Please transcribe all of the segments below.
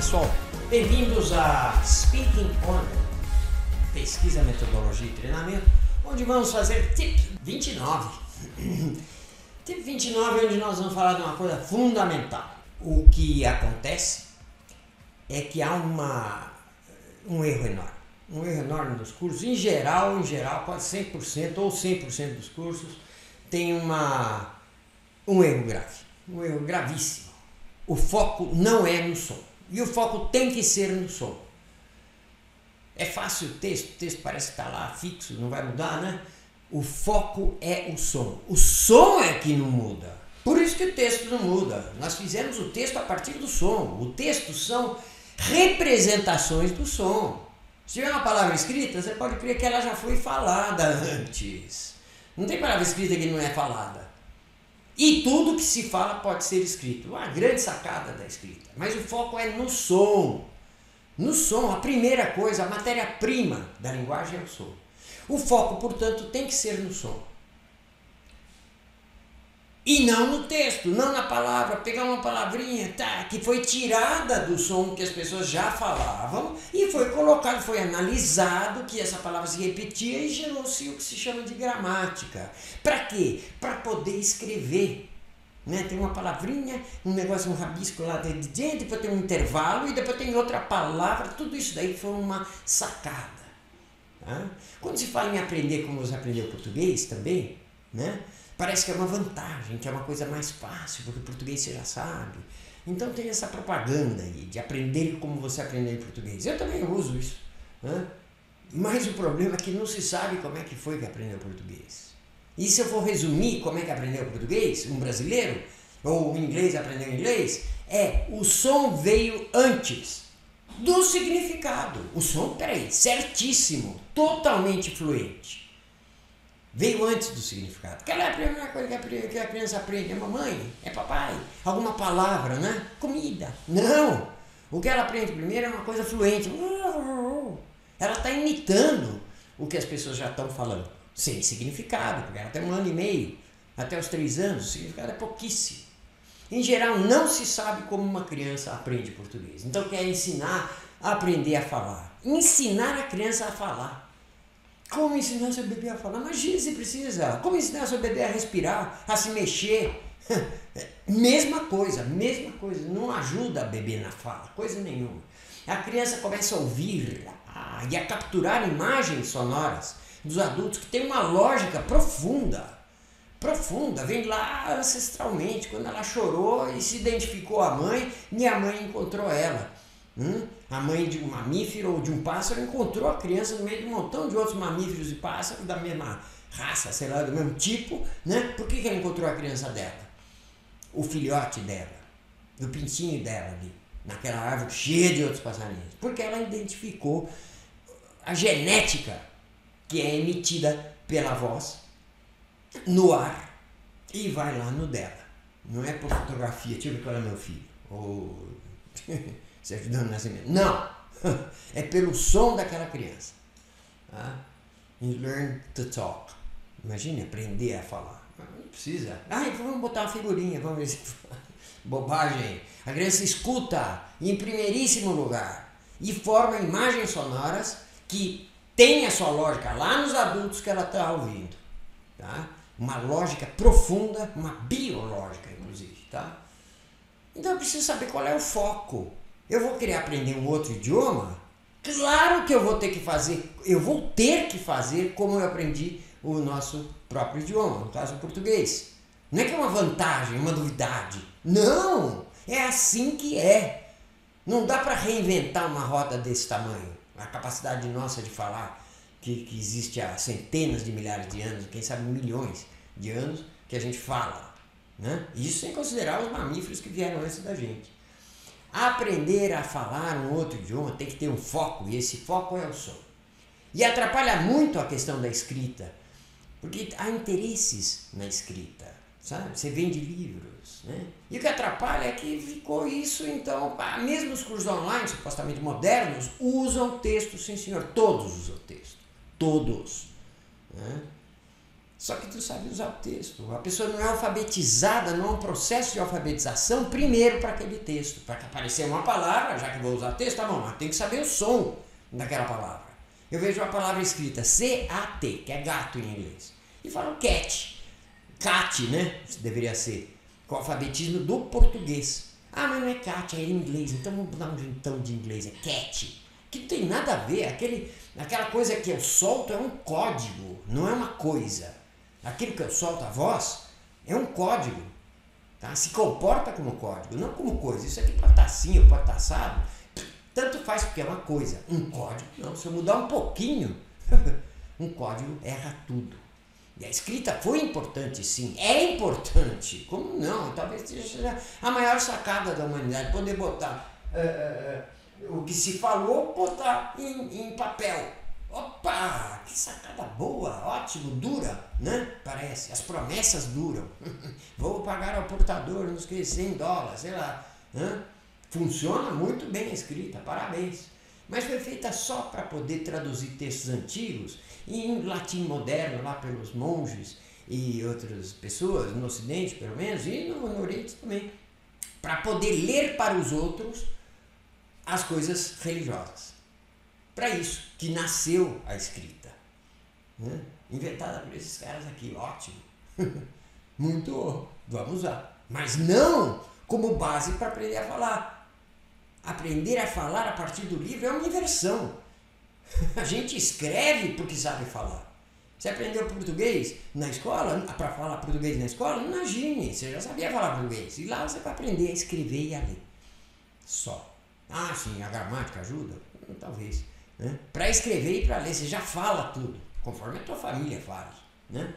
pessoal, bem-vindos a Speaking On, pesquisa, metodologia e treinamento, onde vamos fazer tip 29. Tip 29 é onde nós vamos falar de uma coisa fundamental. O que acontece é que há um erro enorme nos cursos, em geral, quase 100% ou 100% dos cursos tem um erro gravíssimo. O foco não é no som. E o foco tem que ser no som. É fácil o texto parece que está lá fixo, não vai mudar, né? O foco é o som. O som é que não muda. Por isso que o texto não muda. Nós fizemos o texto a partir do som. O texto são representações do som. Se tiver uma palavra escrita, você pode crer que ela já foi falada antes. Não tem palavra escrita que não é falada. E tudo que se fala pode ser escrito. Uma grande sacada da escrita. Mas o foco é no som. No som, a primeira coisa, a matéria-prima da linguagem é o som. O foco, portanto, tem que ser no som. E não no texto, não na palavra. Pegar uma palavrinha que foi tirada do som que as pessoas já falavam e foi colocado, foi analisado que essa palavra se repetia e gerou-se o que se chama de gramática. Para quê? Para poder escrever. Né? Tem uma palavrinha, um negócio, um rabisco lá dentro, depois tem um intervalo e depois tem outra palavra. Tudo isso daí foi uma sacada. Tá? Quando se fala em aprender como você aprendeu português também, né? Parece que é uma vantagem, que é uma coisa mais fácil, porque o português você já sabe. Então tem essa propaganda aí de aprender como você aprendeu em português. Eu também uso isso. Né? Mas o problema é que não se sabe como é que foi que aprendeu português. E se eu for resumir como é que aprendeu português, um brasileiro, ou o inglês aprendeu inglês, o som veio antes do significado. O som, certíssimo, totalmente fluente. Veio antes do significado. Qual é a primeira coisa que a criança aprende? É mamãe? É papai? Alguma palavra, né? Comida? Não! O que ela aprende primeiro é uma coisa fluente. Ela está imitando o que as pessoas já estão falando. Sem significado, porque ela tem 1 ano e meio. Até os 3 anos, o significado é pouquíssimo. Em geral, não se sabe como uma criança aprende português. Então, quer ensinar a aprender a falar. Ensinar a criança a falar. Como ensinar seu bebê a falar? Imagina se precisa. Como ensinar seu bebê a respirar, a se mexer? Mesma coisa. Não ajuda a bebê na fala, coisa nenhuma. A criança começa a ouvir e a capturar imagens sonoras dos adultos que tem uma lógica profunda, vem lá ancestralmente, quando ela chorou e se identificou à mãe, e a mãe encontrou ela. A mãe de um mamífero ou de um pássaro encontrou a criança no meio de um montão de outros mamíferos e pássaros da mesma raça, sei lá, do mesmo tipo, né? Por que ela encontrou a criança dela? O filhote dela, do pintinho dela ali, naquela árvore cheia de outros passarinhos. Porque ela identificou a genética que é emitida pela voz no ar e vai lá no dela. Não é por fotografia, tipo que olha meu filho, ou certidão de nascimento. Não! É pelo som daquela criança. Tá? You learn to talk. Imagine aprender a falar. Não precisa. Então vamos botar uma figurinha, vamos ver se bobagem. A criança escuta em primeiríssimo lugar e forma imagens sonoras que tem a sua lógica lá nos adultos que ela está ouvindo. Tá? Uma lógica profunda, uma biológica, inclusive. Tá? Então eu preciso saber qual é o foco. Eu vou querer aprender um outro idioma? Claro que eu vou ter que fazer como eu aprendi o nosso próprio idioma, no caso o português. Não é que é uma vantagem, uma novidade. Não! É assim que é. Não dá para reinventar uma roda desse tamanho. A capacidade nossa de falar, que existe há centenas de milhares de anos, quem sabe milhões de anos, que a gente fala. Né? Isso sem considerar os mamíferos que vieram antes da gente. Aprender a falar um outro idioma tem que ter um foco, e esse foco é o som. E atrapalha muito a questão da escrita, porque há interesses na escrita, sabe? Você vende livros, né? E o que atrapalha é que ficou isso, então, mesmo os cursos online, supostamente modernos, usam texto, sim senhor, todos usam texto, todos. Né? Só que tu sabe usar o texto. A pessoa não é alfabetizada, não é um processo de alfabetização primeiro para aquele texto. Para que aparecer uma palavra, já que vou usar texto, tá bom, mas tem que saber o som daquela palavra. Eu vejo a palavra escrita C-A-T, que é gato em inglês. E falo cat. Cat, né? Isso deveria ser. Com o alfabetismo do português. Ah, mas não é cat, é em inglês. Então vamos dar um jeitão de inglês. É cat. Que não tem nada a ver. Aquela coisa que eu solto é um código, não é uma coisa. Aquilo que eu solto, a voz, é um código. Tá? Se comporta como código, não como coisa. Isso aqui pode estar assim ou pode estar assado. Tanto faz porque é uma coisa. Um código, não. Se eu mudar um pouquinho, um código erra tudo. E a escrita foi importante, sim. É importante. Como não? Talvez seja a maior sacada da humanidade. Poder botar o que se falou, botar em papel. Opa, que sacada boa, ótimo, dura, né? Parece, as promessas duram. Vou pagar ao portador, não sei, $100, sei lá. Né? Funciona muito bem a escrita, parabéns. Mas foi feita só para poder traduzir textos antigos em latim moderno, lá pelos monges e outras pessoas, no Ocidente pelo menos, e no Oriente também. Para poder ler para os outros as coisas religiosas. Para isso que nasceu a escrita, né? Inventada por esses caras aqui, ótimo, muito, vamos usar, mas não como base para aprender a falar. Aprender a falar a partir do livro é uma inversão. A gente escreve porque sabe falar. Você aprendeu português na escola, para falar português na escola? Imagine, você já sabia falar português, e lá você vai aprender a escrever e a ler, só. Ah, sim, a gramática ajuda? Talvez. Né? Para escrever e para ler, você já fala tudo, conforme a tua família fala. Né?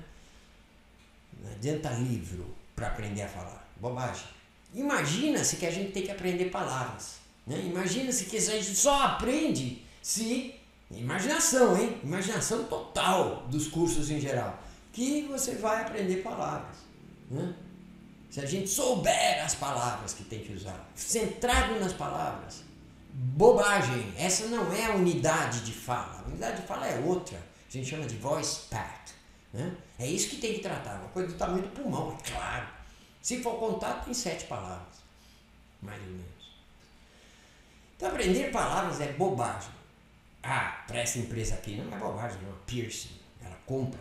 Não adianta livro para aprender a falar, bobagem. Imagina-se que a gente tem que aprender palavras. Né? Imagina-se que a gente só aprende se... Imaginação, hein? Imaginação total dos cursos em geral. Que você vai aprender palavras. Né? Se a gente souber as palavras que tem que usar, centrado nas palavras, bobagem, essa não é a unidade de fala. A unidade de fala é outra. A gente chama de voice path. Né? É isso que tem que tratar. Uma coisa do tamanho do pulmão, é claro. Se for contar, tem 7 palavras. Mais ou menos. Então, aprender palavras é bobagem. Ah, para essa empresa aqui não é bobagem, não. Pearson, ela compra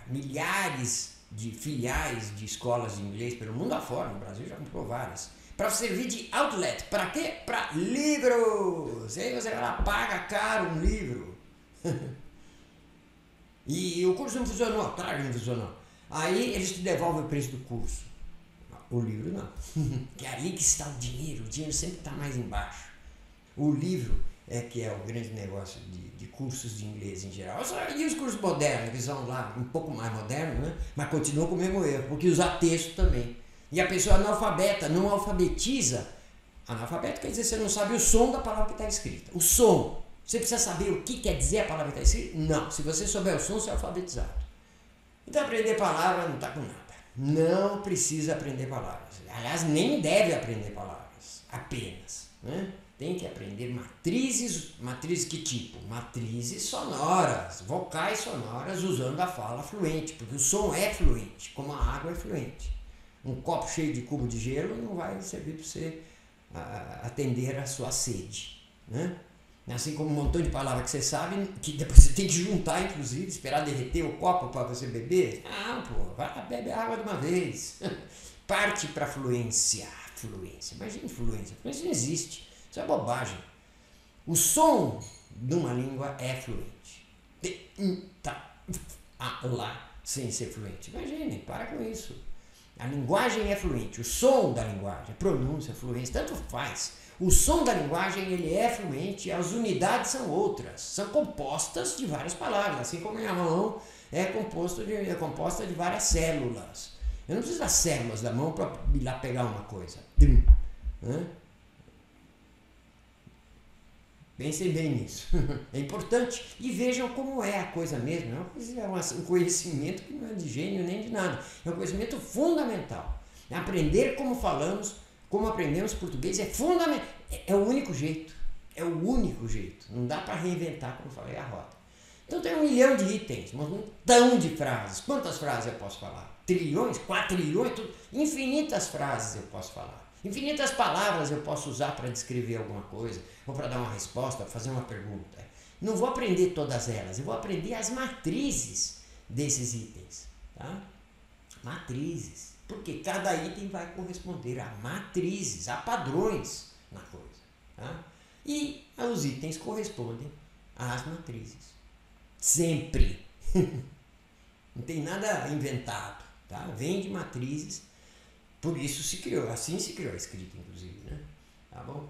milhares de filiais de escolas de inglês pelo mundo afora. No Brasil já comprou várias. Para servir de outlet. Para quê? Para livros. E aí você vai lá, paga caro um livro. E o curso não funcionou. Claro que não funcionou. Aí eles te devolvem o preço do curso. O livro não. Que é ali que está o dinheiro sempre está mais embaixo. O livro é que é o grande negócio de cursos de inglês em geral. E os cursos modernos, que são lá um pouco mais modernos, né? Mas continuam com o mesmo erro, porque usa texto também. E a pessoa analfabeta não alfabetiza. Analfabeto quer dizer que você não sabe o som da palavra que está escrita. O som. Você precisa saber o que quer dizer a palavra que está escrita? Não. Se você souber o som, você é alfabetizado. Então aprender palavra não está com nada. Não precisa aprender palavras. Aliás, nem deve aprender palavras. Apenas. Né? Tem que aprender matrizes. Matrizes que tipo? Matrizes sonoras. Vocais sonoras usando a fala fluente. Porque o som é fluente, como a água é fluente. Um copo cheio de cubo de gelo não vai servir para você atender a sua sede. Né? Assim como um montão de palavras que você sabe, que depois você tem que juntar, inclusive, esperar derreter o copo para você beber. Ah, pô, vai lá, bebe água de uma vez. Parte para fluência. Fluência. Imagina fluência. Fluência não existe. Isso é bobagem. O som de uma língua é fluente. Lá, sem ser fluente. Imagine, para com isso. A linguagem é fluente, o som da linguagem, a pronúncia, a fluência, tanto faz. O som da linguagem ele é fluente, as unidades são outras, são compostas de várias palavras, assim como a minha mão é composta de várias células. Eu não preciso das células da mão para ir lá pegar uma coisa. Né? Pensem bem nisso. É importante. E vejam como é a coisa mesmo. É um conhecimento que não é de gênio nem de nada. É um conhecimento fundamental. Aprender como falamos, como aprendemos português é fundamental. É o único jeito. É o único jeito. Não dá para reinventar, como falei, a roda. Então tem 1 milhão de itens, um montão de frases. Quantas frases eu posso falar? Trilhões, quatrilhões, infinitas frases eu posso falar. Infinitas palavras eu posso usar para descrever alguma coisa, ou para dar uma resposta, fazer uma pergunta. Não vou aprender todas elas, eu vou aprender as matrizes desses itens. Tá? Matrizes. Porque cada item vai corresponder a matrizes, a padrões na coisa. Tá? E os itens correspondem às matrizes. Sempre. Não tem nada inventado. Tá? Vem de matrizes. Por isso se criou, assim se criou a escrita, inclusive. Né? Tá bom?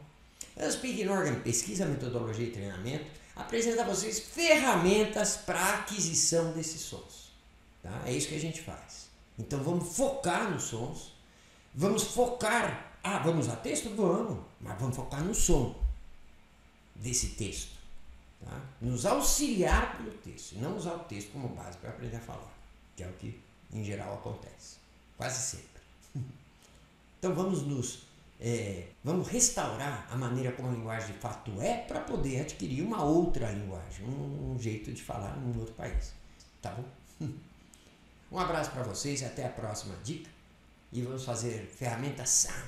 O Speaking Organ, pesquisa, metodologia e treinamento, apresenta a vocês ferramentas para aquisição desses sons. Tá? É isso que a gente faz. Então vamos focar nos sons. Vamos focar. Vamos usar texto? Vamos. Mas vamos focar no som desse texto. Tá? Nos auxiliar pelo texto. Não usar o texto como base para aprender a falar. Que é o que em geral acontece. Quase sempre. Então vamos restaurar a maneira como a linguagem de fato é para poder adquirir uma outra linguagem, um jeito de falar em um outro país. Tá bom? Um abraço para vocês e até a próxima dica. E vamos fazer ferramenta Sound,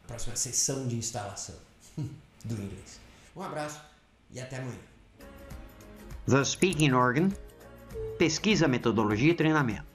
a próxima sessão de instalação do inglês. Um abraço e até amanhã. The Speaking Organ, pesquisa, metodologia e treinamento.